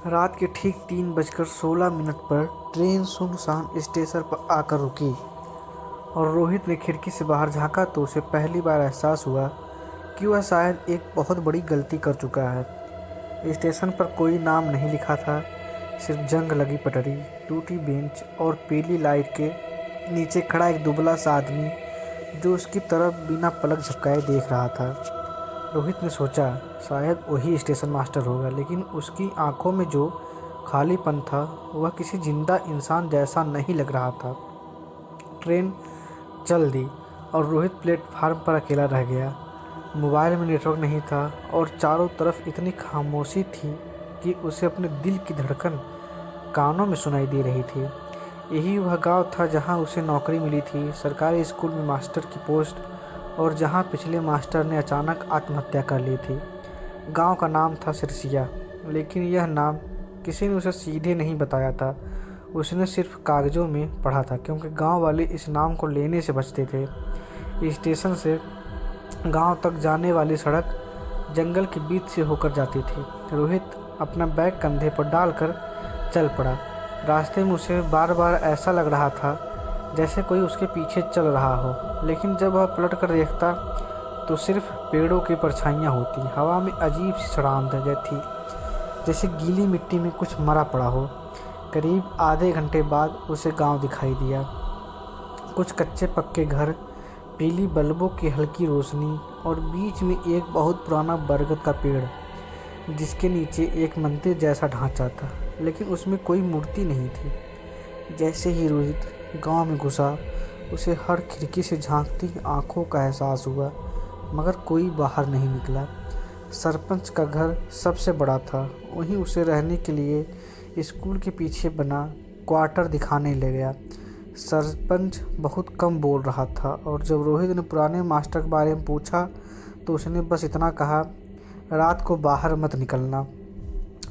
रात के ठीक 3:16 पर ट्रेन सुनसान स्टेशन पर आकर रुकी और रोहित ने खिड़की से बाहर झाँका तो उसे पहली बार एहसास हुआ कि वह शायद एक बहुत बड़ी गलती कर चुका है। स्टेशन पर कोई नाम नहीं लिखा था, सिर्फ जंग लगी पटरी, टूटी बेंच और पीली लाइट के नीचे खड़ा एक दुबला सा आदमी जो उसकी तरफ बिना पलक झपकाए देख रहा था। रोहित ने सोचा शायद वही स्टेशन मास्टर होगा, लेकिन उसकी आंखों में जो खालीपन था वह किसी जिंदा इंसान जैसा नहीं लग रहा था। ट्रेन चल दी और रोहित प्लेटफार्म पर अकेला रह गया। मोबाइल में नेटवर्क नहीं था और चारों तरफ इतनी खामोशी थी कि उसे अपने दिल की धड़कन कानों में सुनाई दे रही थी। यही वह गांव था जहां उसे नौकरी मिली थी, सरकारी स्कूल में मास्टर की पोस्ट, और जहां पिछले मास्टर ने अचानक आत्महत्या कर ली थी। गांव का नाम था सिरसिया, लेकिन यह नाम किसी ने उसे सीधे नहीं बताया था। उसने सिर्फ कागज़ों में पढ़ा था, क्योंकि गांव वाले इस नाम को लेने से बचते थे। स्टेशन से गांव तक जाने वाली सड़क जंगल के बीच से होकर जाती थी। रोहित अपना बैग कंधे पर डालकर चल पड़ा। रास्ते में उसे बार बार ऐसा लग रहा था जैसे कोई उसके पीछे चल रहा हो, लेकिन जब वह पलट कर देखता तो सिर्फ पेड़ों की परछाइयाँ होती। हवा में अजीब सी सड़ांध थी, जैसे गीली मिट्टी में कुछ मरा पड़ा हो। करीब आधे घंटे बाद उसे गांव दिखाई दिया। कुछ कच्चे पक्के घर, पीली बल्बों की हल्की रोशनी और बीच में एक बहुत पुराना बरगद का पेड़, जिसके नीचे एक मंदिर जैसा ढांचा था, लेकिन उसमें कोई मूर्ति नहीं थी। जैसे ही रोहित गांव में घुसा, उसे हर खिड़की से झांकती आंखों का एहसास हुआ, मगर कोई बाहर नहीं निकला। सरपंच का घर सबसे बड़ा था, वहीं उसे रहने के लिए स्कूल के पीछे बना क्वार्टर दिखाने ले गया। सरपंच बहुत कम बोल रहा था, और जब रोहित ने पुराने मास्टर के बारे में पूछा तो उसने बस इतना कहा, रात को बाहर मत निकलना,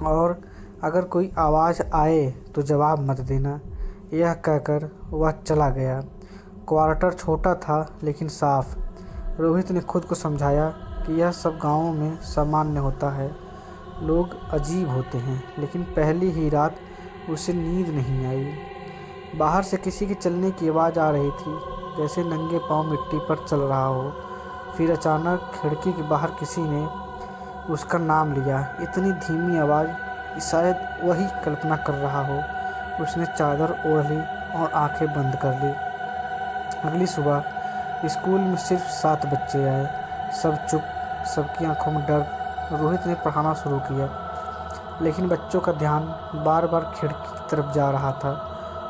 और अगर कोई आवाज़ आए तो जवाब मत देना। यह कहकर वह चला गया। क्वार्टर छोटा था लेकिन साफ। रोहित ने खुद को समझाया कि यह सब गांवों में सामान्य होता है, लोग अजीब होते हैं, लेकिन पहली ही रात उसे नींद नहीं आई। बाहर से किसी के चलने की आवाज़ आ रही थी, जैसे नंगे पांव मिट्टी पर चल रहा हो। फिर अचानक खिड़की के बाहर किसी ने उसका नाम लिया, इतनी धीमी आवाज़ कि शायद वही कल्पना कर रहा हो। उसने चादर ओढ़ ली और आंखें बंद कर ली। अगली सुबह स्कूल में सिर्फ 7 बच्चे आए, सब चुप, सबकी आंखों में डर। रोहित ने पढ़ाना शुरू किया, लेकिन बच्चों का ध्यान बार बार खिड़की की तरफ जा रहा था।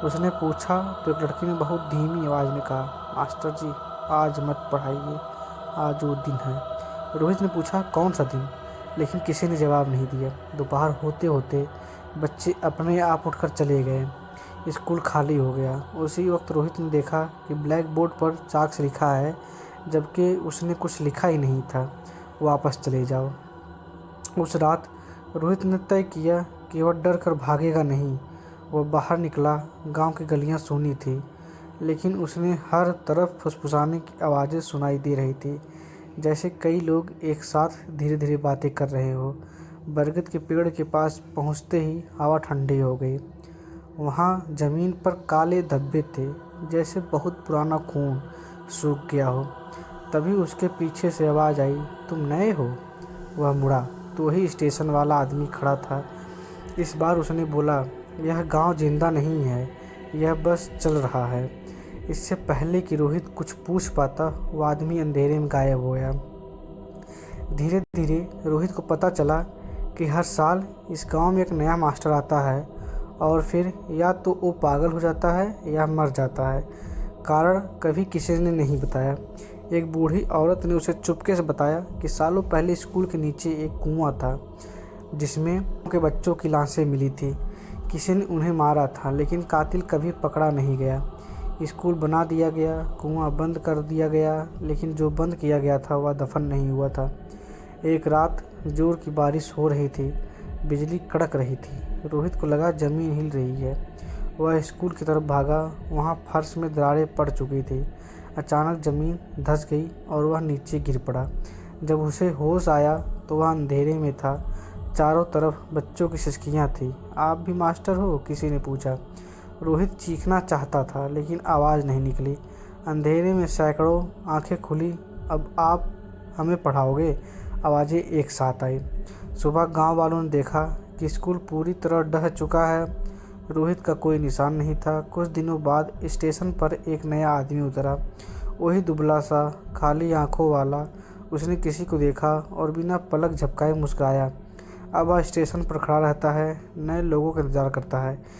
उसने पूछा तो एक लड़की ने बहुत धीमी आवाज़ में कहा, मास्टर जी आज मत पढ़ाइए, आज वो दिन है। रोहित ने पूछा कौन सा दिन, लेकिन किसी ने जवाब नहीं दिया। दोपहर होते होते बच्चे अपने आप उठकर चले गए। स्कूल खाली हो गया। उसी वक्त रोहित ने देखा कि ब्लैक बोर्ड पर चाक से लिखा है, जबकि उसने कुछ लिखा ही नहीं था, वापस चले जाओ। उस रात रोहित ने तय किया कि वह डर कर भागेगा नहीं। वह बाहर निकला। गांव की गलियां सूनी थी, लेकिन उसने हर तरफ फुसफुसाने की आवाज़ें सुनाई दे रही थी, जैसे कई लोग एक साथ धीरे धीरे बातें कर रहे हो। बरगद के पेड़ के पास पहुंचते ही हवा ठंडी हो गई। वहाँ ज़मीन पर काले धब्बे थे, जैसे बहुत पुराना खून सूख गया हो। तभी उसके पीछे से आवाज़ आई, तुम नए हो? वह मुड़ा तो वही स्टेशन वाला आदमी खड़ा था। इस बार उसने बोला, यह गांव जिंदा नहीं है, यह बस चल रहा है। इससे पहले कि रोहित कुछ पूछ पाता, वो आदमी अंधेरे में गायब हो गया। धीरे धीरे रोहित को पता चला कि हर साल इस गांव में एक नया मास्टर आता है, और फिर या तो वो पागल हो जाता है या मर जाता है। कारण कभी किसी ने नहीं बताया। एक बूढ़ी औरत ने उसे चुपके से बताया कि सालों पहले स्कूल के नीचे एक कुआं था, जिसमें उनके बच्चों की लाशें मिली थी। किसी ने उन्हें मारा था, लेकिन कातिल कभी पकड़ा नहीं गया। स्कूल बना दिया गया, कुआं बंद कर दिया गया, लेकिन जो बंद किया गया था वह दफन नहीं हुआ था। एक रात जोर की बारिश हो रही थी, बिजली कड़क रही थी। रोहित को लगा जमीन हिल रही है। वह स्कूल की तरफ भागा। वहाँ फर्श में दरारें पड़ चुकी थी। अचानक ज़मीन धंस गई और वह नीचे गिर पड़ा। जब उसे होश आया तो वह अंधेरे में था। चारों तरफ बच्चों की सिसकियां थी। आप भी मास्टर हो? किसी ने पूछा। रोहित चीखना चाहता था लेकिन आवाज़ नहीं निकली। अंधेरे में सैकड़ों आंखें खुली। अब आप हमें पढ़ाओगे? आवाज़ें एक साथ आई। सुबह गांव वालों ने देखा कि स्कूल पूरी तरह ढह चुका है। रोहित का कोई निशान नहीं था। कुछ दिनों बाद स्टेशन पर एक नया आदमी उतरा, वही दुबला सा, खाली आंखों वाला। उसने किसी को देखा और बिना पलक झपकाए मुस्कुराया। अब वह स्टेशन पर खड़ा रहता है, नए लोगों का इंतजार करता है,